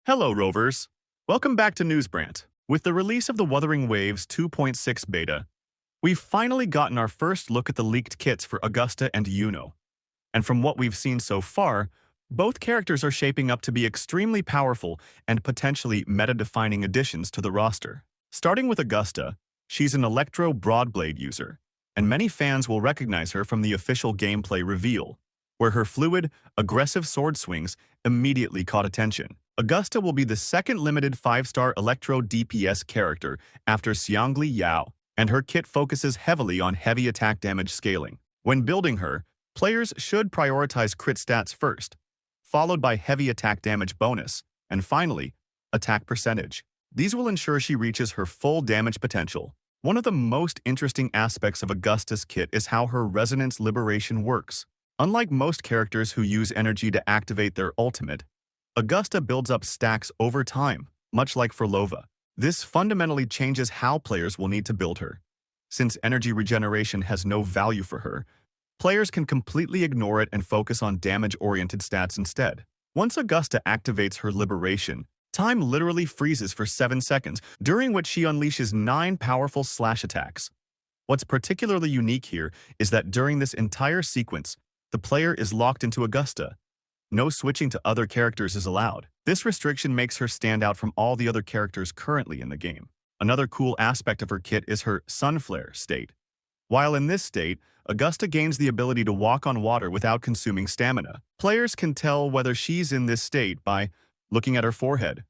Hello, Rovers. Welcome back to BRANT. With the release of the Wuthering Waves 2.6 beta, we've finally gotten our first look at the leaked kits for Augusta and Iuno. And from what we've seen so far, both characters are shaping up to be extremely powerful and potentially meta-defining additions to the roster. Starting with Augusta, she's an Electro Broadblade user, and many fans will recognize her from the official gameplay reveal, where her fluid, aggressive sword swings immediately caught attention. Augusta will be the second limited 5-star Electro DPS character after Xiangli Yao, and her kit focuses heavily on heavy attack damage scaling. When building her, players should prioritize crit stats first, followed by heavy attack damage bonus, and finally, attack percentage. These will ensure she reaches her full damage potential. One of the most interesting aspects of Augusta's kit is how her Resonance Liberation works. Unlike most characters who use energy to activate their ultimate, Augusta builds up stacks over time, much like for Lova. This fundamentally changes how players will need to build her. Since energy regeneration has no value for her, players can completely ignore it and focus on damage-oriented stats instead. Once Augusta activates her liberation, time literally freezes for 7 seconds, during which she unleashes 9 powerful slash attacks. What's particularly unique here is that during this entire sequence, the player is locked into Augusta. No switching to other characters is allowed. This restriction makes her stand out from all the other characters currently in the game. Another cool aspect of her kit is her Sunflare state. While in this state, Augusta gains the ability to walk on water without consuming stamina. Players can tell whether she's in this state by looking at her forehead,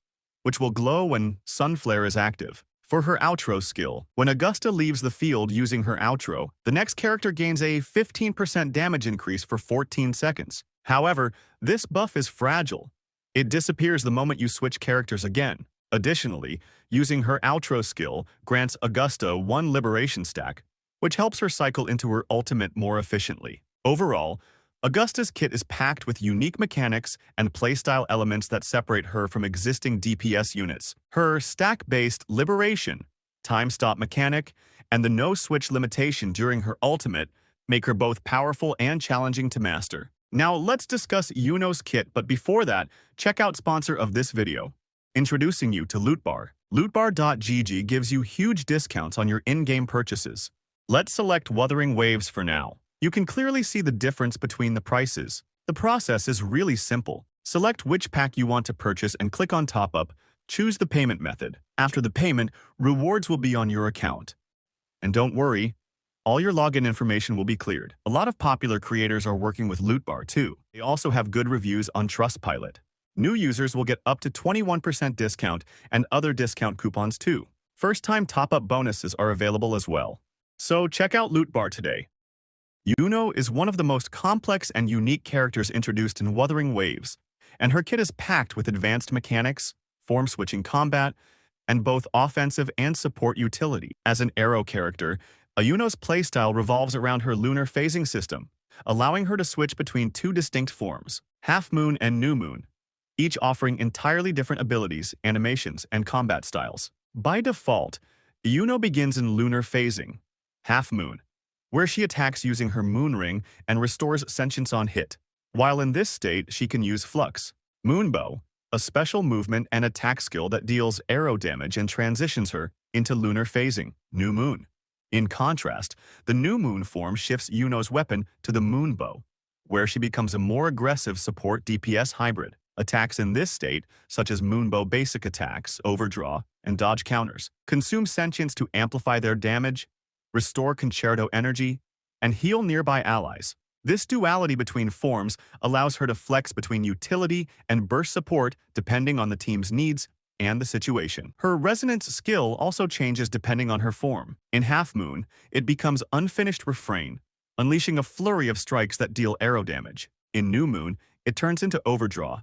which will glow when Sunflare is active. For her outro skill, when Augusta leaves the field using her outro, the next character gains a 15% damage increase for 14 seconds. However, this buff is fragile. It disappears the moment you switch characters again. Additionally, using her outro skill grants Augusta 1 liberation stack, which helps her cycle into her ultimate more efficiently. Overall, Augusta's kit is packed with unique mechanics and playstyle elements that separate her from existing DPS units. Her stack-based liberation, time stop mechanic, and the no-switch limitation during her ultimate make her both powerful and challenging to master. Now let's discuss Iuno's kit, but before that, check out sponsor of this video. Introducing you to Lootbar. Lootbar.gg gives you huge discounts on your in-game purchases. Let's select Wuthering Waves for now. You can clearly see the difference between the prices. The process is really simple. Select which pack you want to purchase and click on Top Up. Choose the payment method. After the payment, rewards will be on your account. And don't worry, all your login information will be cleared. A lot of popular creators are working with Lootbar too. They also have good reviews on Trustpilot. New users will get up to 21% discount and other discount coupons too. First-time top-up bonuses are available as well. So check out Lootbar today. Iuno is one of the most complex and unique characters introduced in Wuthering Waves, and her kit is packed with advanced mechanics, form-switching combat, and both offensive and support utility. As an arrow character, Iuno's playstyle revolves around her lunar phasing system, allowing her to switch between 2 distinct forms, Half Moon and New Moon, each offering entirely different abilities, animations, and combat styles. By default, Iuno begins in lunar phasing, Half Moon, where she attacks using her moon ring and restores sentience on hit. While in this state, she can use Flux, Moonbow, a special movement and attack skill that deals arrow damage and transitions her into lunar phasing, New Moon. In contrast, the New Moon form shifts Iuno's weapon to the Moonbow, where she becomes a more aggressive support DPS hybrid. Attacks in this state, such as Moonbow basic attacks, overdraw, and dodge counters, consume sentience to amplify their damage, restore concerto energy, and heal nearby allies. This duality between forms allows her to flex between utility and burst support depending on the team's needs and the situation. Her resonance skill also changes depending on her form. In Half Moon, it becomes Unfinished Refrain, unleashing a flurry of strikes that deal arrow damage. In New Moon, it turns into Overdraw,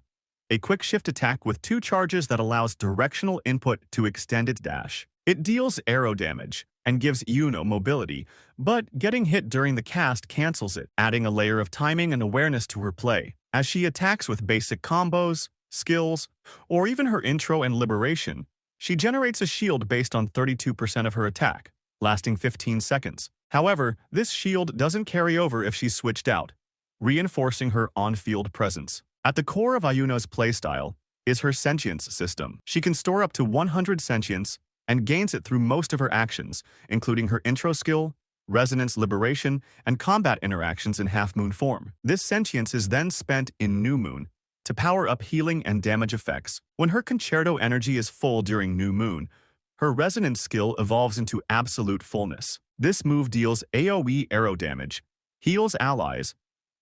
a quick shift attack with 2 charges that allows directional input to extend its dash. It deals arrow damage and gives Iuno mobility, but getting hit during the cast cancels it, adding a layer of timing and awareness to her play. As she attacks with basic combos, skills, or even her intro and liberation, she generates a shield based on 32% of her attack, lasting 15 seconds. However, this shield doesn't carry over if she's switched out, reinforcing her on-field presence. At the core of Iuno's playstyle is her sentience system. She can store up to 100 sentience and gains it through most of her actions, including her intro skill, resonance liberation, and combat interactions in half-moon form. This sentience is then spent in new moon to power up healing and damage effects. When her concerto energy is full during new moon, her resonance skill evolves into absolute fullness. This move deals AoE arrow damage, heals allies,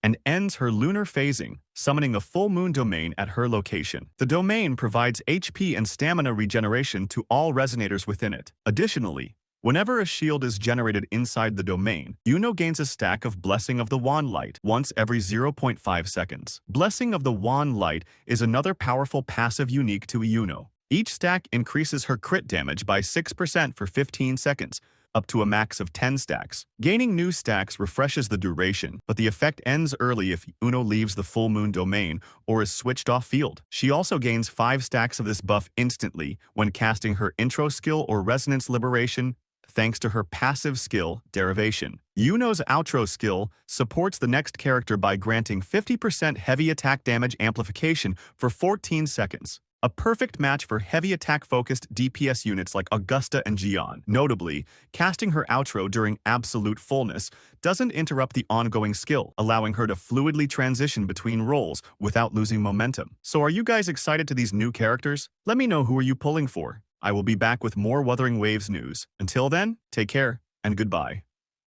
and ends her lunar phasing, summoning a full moon domain at her location. The domain provides HP and stamina regeneration to all resonators within it. Additionally, whenever a shield is generated inside the domain, Iuno gains a stack of Blessing of the Wand Light once every 0.5 seconds. Blessing of the Wand Light is another powerful passive unique to Iuno. Each stack increases her crit damage by 6% for 15 seconds, up to a max of 10 stacks. Gaining new stacks refreshes the duration, but the effect ends early if Iuno leaves the full moon domain or is switched off field. She also gains 5 stacks of this buff instantly when casting her intro skill or resonance liberation, thanks to her passive skill, Derivation. Iuno's outro skill supports the next character by granting 50% heavy attack damage amplification for 14 seconds. A perfect match for heavy attack-focused DPS units like Augusta and Gion. Notably, casting her outro during absolute fullness doesn't interrupt the ongoing skill, allowing her to fluidly transition between roles without losing momentum. So are you guys excited to these new characters? Let me know who are you pulling for. I will be back with more Wuthering Waves news. Until then, take care and goodbye.